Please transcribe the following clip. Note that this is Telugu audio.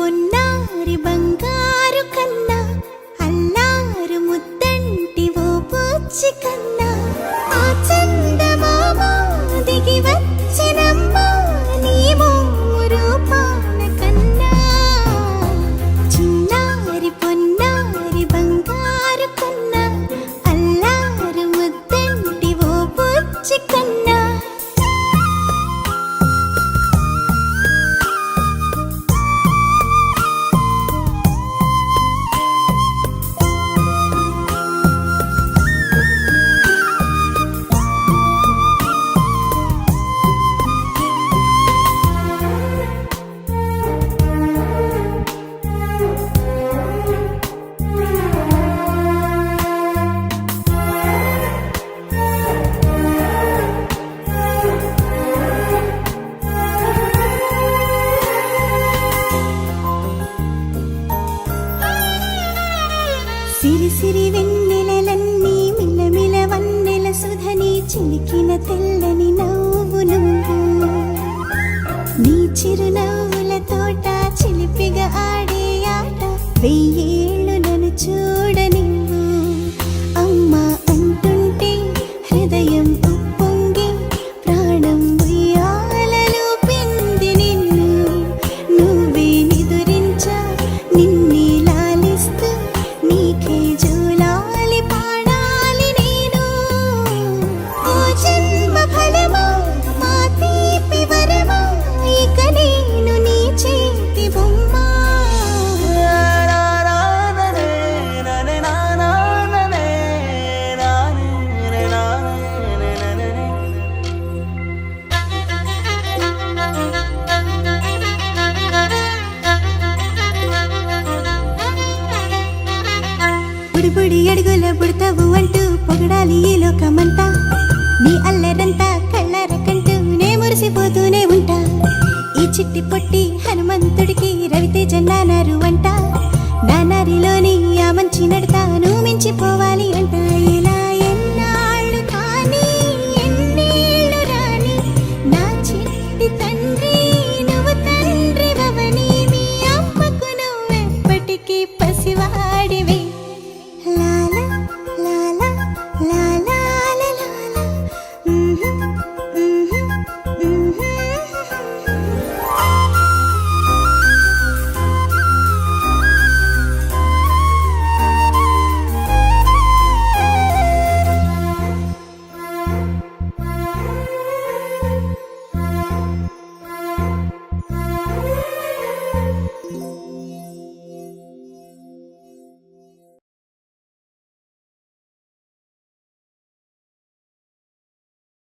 పొన్నారి బంగారు కన్నా అల్లారు ముద్దంటి ఓ పూచి కన్నా ఆ చందమామ దిగి వచ్చినమ్మా నీ మోము రూపాన కన్నా చిన్నారి పొన్నారి బంగారు కన్నా అల్లారు ముద్దంటి ఓ పూచి కన్నా సిరి సిరి వెన్నెలలన్నీ మిలమిల వన్నెల సుధని చిలికిన తెల్లని నవ్వు నువ్వు నీ చిరునవ్వుల తోట చిలిపిగా ఆడే ఆట వెయ్యేళ్ళు నన్ను చూడ నువ్వు అమ్మా అంటుంటే హృదయం ఉప్పొంగి ప్రాణం ఉయ్యాలలో పింది నిన్ను నువ్వే నిదురించా నిన్నే లాలిస్తూ నీకే జూలాలి పాడాలి నేను ఓ జన్మ ఫలమా మా తీపి వరమా ఇక నేను నీ చేతి బొమ్మ బుడి బుడి అడుగుల పుడతావు అంటూ పొగడాలి ఈ లోకమంతా